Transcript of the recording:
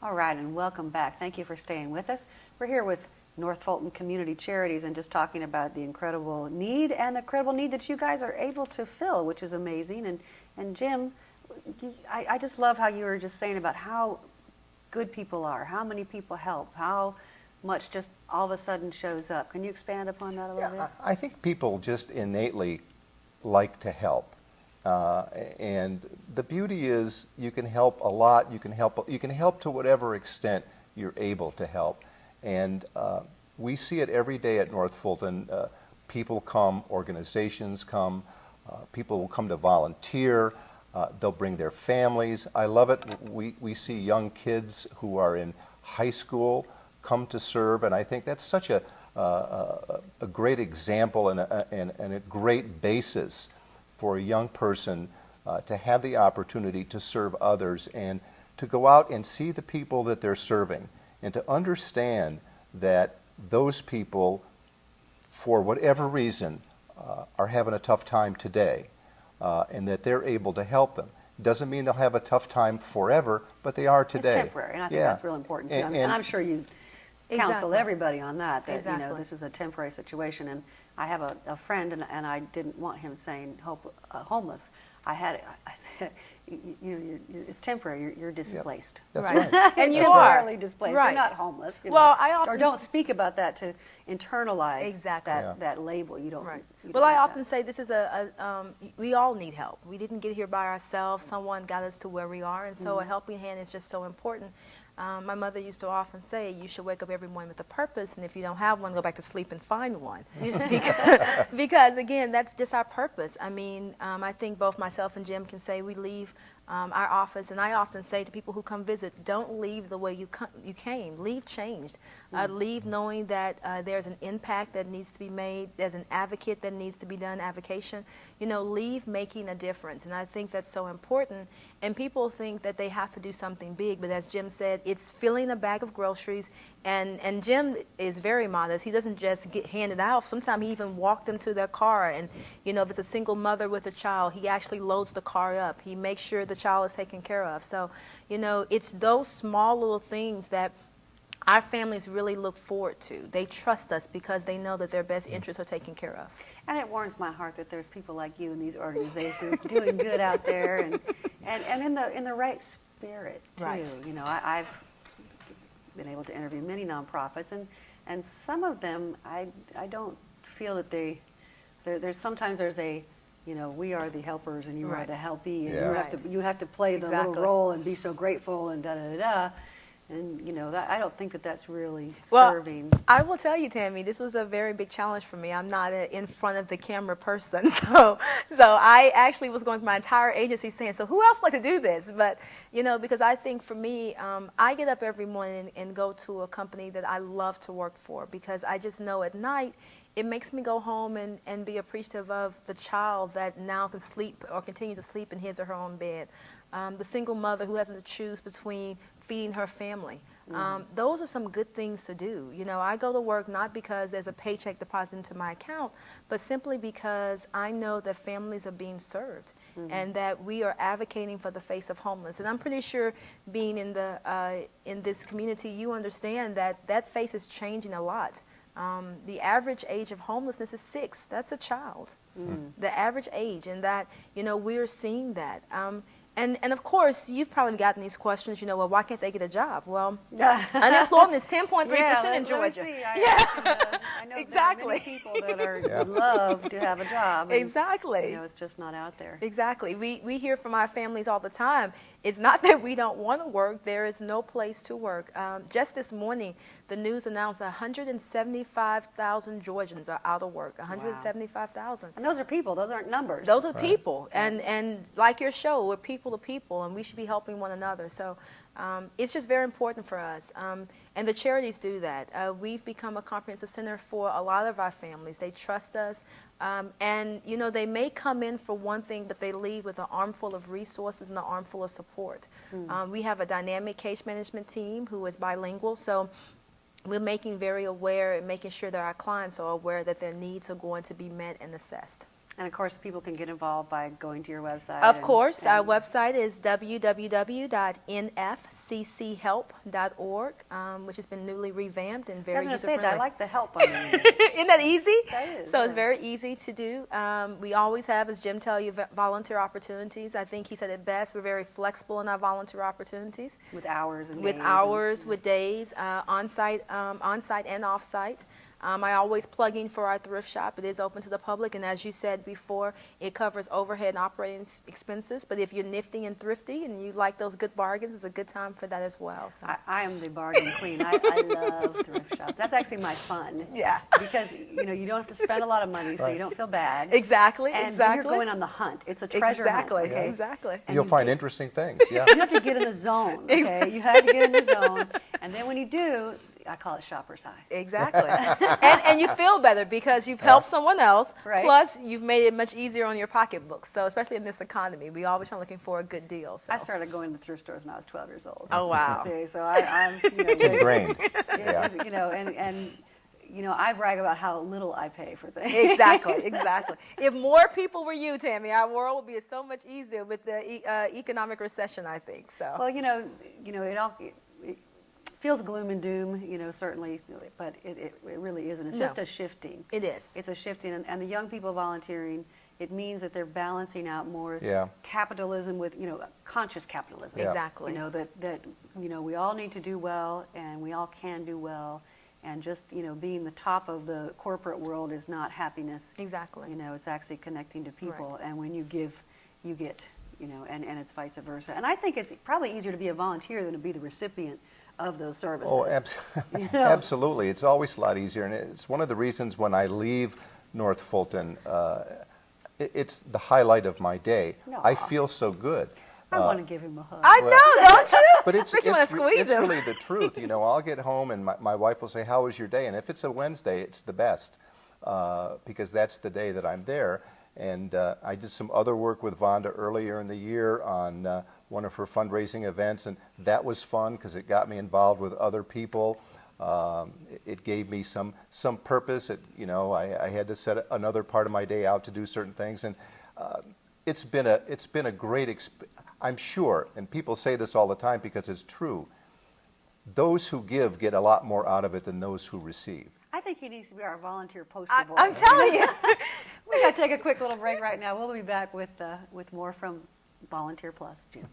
All right, and welcome back. Thank you for staying with us. We're here with North Fulton Community Charities and just talking about the incredible need that you guys are able to fill, which is amazing. And Jim, I just love how you were just saying about how good people are, how many people help, how much just all of a sudden shows up. Can you expand upon that a little bit? I think people just innately like to help. And the beauty is you can help a lot, you can help to whatever extent you're able to help. And we see it every day at North Fulton. People come, organizations come, people will come to volunteer, they'll bring their families. I love it. We see young kids who are in high school come to serve, and I think that's such a great example and a great basis for a young person to have the opportunity to serve others and to go out and see the people that they're serving and to understand that those people, for whatever reason, are having a tough time today and that they're able to help them. Doesn't mean they'll have a tough time forever, but they are today. It's temporary, and I think that's real important too. And I'm sure you counsel everybody on that you know, this is a temporary situation. And I have a friend, and I didn't want him saying homeless. I said, it's temporary. You're displaced. That's right. And you are displaced. Right. You're not homeless. Well, I often or don't speak about that to internalize that label. You don't. Right. You Well, don't I like often say this is we all need help. We didn't get here by ourselves. Someone got us to where we are, and so a helping hand is just so important. My mother used to often say, you should wake up every morning with a purpose, and if you don't have one, go back to sleep and find one. because, again, that's just our purpose. I mean, I think both myself and Jim can say we leave our office, and I often say to people who come visit, don't leave the way you came. Leave changed. Leave knowing that there's an impact that needs to be made. There's an advocate that needs to be done, avocation. You know, leave making a difference, and I think that's so important. And people think that they have to do something big, but as Jim said, it's filling a bag of groceries, and Jim is very modest. He doesn't just get handed out. Sometimes he even walks them to their car, and, you know, if it's a single mother with a child, he actually loads the car up. He makes sure the child is taken care of. So, you know, it's those small little things that our families really look forward to. They trust us because they know that their best interests are taken care of. And it warms my heart that there's people like you in these organizations doing good out there, and in the right spirit too. Right. You know, I've been able to interview many nonprofits, and some of them I don't feel that there's sometimes there's a, you know, we are the helpers and you are the helpee, and you have to play the little role and be so grateful and da da da da. And, you know, I don't think that that's really serving. I will tell you, Tammy, this was a very big challenge for me. I'm not an in front of the camera person. So I actually was going through my entire agency saying, so who else would like to do this? But, you know, because I think for me, I get up every morning and go to a company that I love to work for, because I just know at night it makes me go home and be appreciative of the child that now can sleep or continue to sleep in his or her own bed. The single mother who has to choose between feeding her family. Those are some good things to do. You know, I go to work not because there's a paycheck deposited into my account, but simply because I know that families are being served and that we are advocating for the face of homeless. And I'm pretty sure being in this community, you understand that that face is changing a lot. The average age of homelessness is 6. That's a child. The average age, and that, you know, we're seeing that. And of course, you've probably gotten these questions, you know, well, why can't they get a job? Well, unemployment is 10.3% in Georgia. I know exactly. there are many people that would love to have a job. And, exactly. you know, it's just not out there. Exactly. We hear from our families all the time. It's not that we don't want to work. There is no place to work. Just this morning, the news announced 175,000 Georgians are out of work. 175,000. And those are people. Those aren't numbers. Those are people. And like your show, we're people to people, and we should be helping one another. So it's just very important for us. And the charities do that. We've become a comprehensive center for a lot of our families. They trust us. And, you know, they may come in for one thing, but they leave with an armful of resources and an armful of support. We have a dynamic case management team who is bilingual. So we're making very aware and making sure that our clients are aware that their needs are going to be met and assessed. And of course, people can get involved by going to your website. Of course, our website is www.nfcchelp.org, which has been newly revamped and I was very going to say user-friendly. that. I like the help on it. Isn't that easy? That is, So it's yeah. very easy to do. We always have, as Jim tell you, volunteer opportunities. I think he said it best. We're very flexible in our volunteer opportunities. With hours and With days hours, and, with days, on-site and off-site. I always plug in for our thrift shop. It is open to the public, and as you said before, it covers overhead and operating expenses. But if you're nifty and thrifty and you like those good bargains, it's a good time for that as well. So. I am the bargain queen. I love thrift shops. That's actually my fun. Yeah. Because you don't have to spend a lot of money, so you don't feel bad. Exactly. And exactly. you're going on the hunt. It's a treasure exactly. hunt. Okay? Exactly. And You'll you find get- interesting things. Yeah. You have to get in the zone. Okay, you have to get in the zone, and then when you do, I call it shopper's high. Exactly. and you feel better because you've helped someone else. Right. Plus, you've made it much easier on your pocketbook. So, especially in this economy, we always are looking for a good deal. So. I started going to thrift stores when I was 12 years old. Oh, wow. See, so I'm It's ingrained. Yeah. I brag about how little I pay for things. Exactly, exactly. If more people were you, Tammy, our world would be so much easier with the economic recession, I think. So. Well, it feels gloom and doom, certainly, but it really isn't. It's No. just a shifting. It is. It's a shifting, and the young people volunteering, it means that they're balancing out more Yeah. capitalism with, conscious capitalism. Yeah. Exactly. That we all need to do well, and we all can do well, and just, being the top of the corporate world is not happiness. Exactly. It's actually connecting to people, Right. and when you give, you get, and it's vice versa. And I think it's probably easier to be a volunteer than to be the recipient of those services. Oh, know? absolutely. It's always a lot easier, and it's one of the reasons when I leave North Fulton, it's the highlight of my day. Aw. I feel so good. I want to give him a hug. I know, don't you? But it's Rick, you wanna squeeze it's him. really the truth. I'll get home and my wife will say, "How was your day?" And if it's a Wednesday, it's the best because that's the day that I'm there. And I did some other work with Vonda earlier in the year on one of her fundraising events, and that was fun because it got me involved with other people. It gave me some purpose. I had to set another part of my day out to do certain things, and it's been a great experience. I'm sure, and people say this all the time because it's true, those who give get a lot more out of it than those who receive. I think he needs to be our volunteer poster boy. I'm telling you. We got to take a quick little break right now. We'll be back with more from Volunteer Plus, Jim.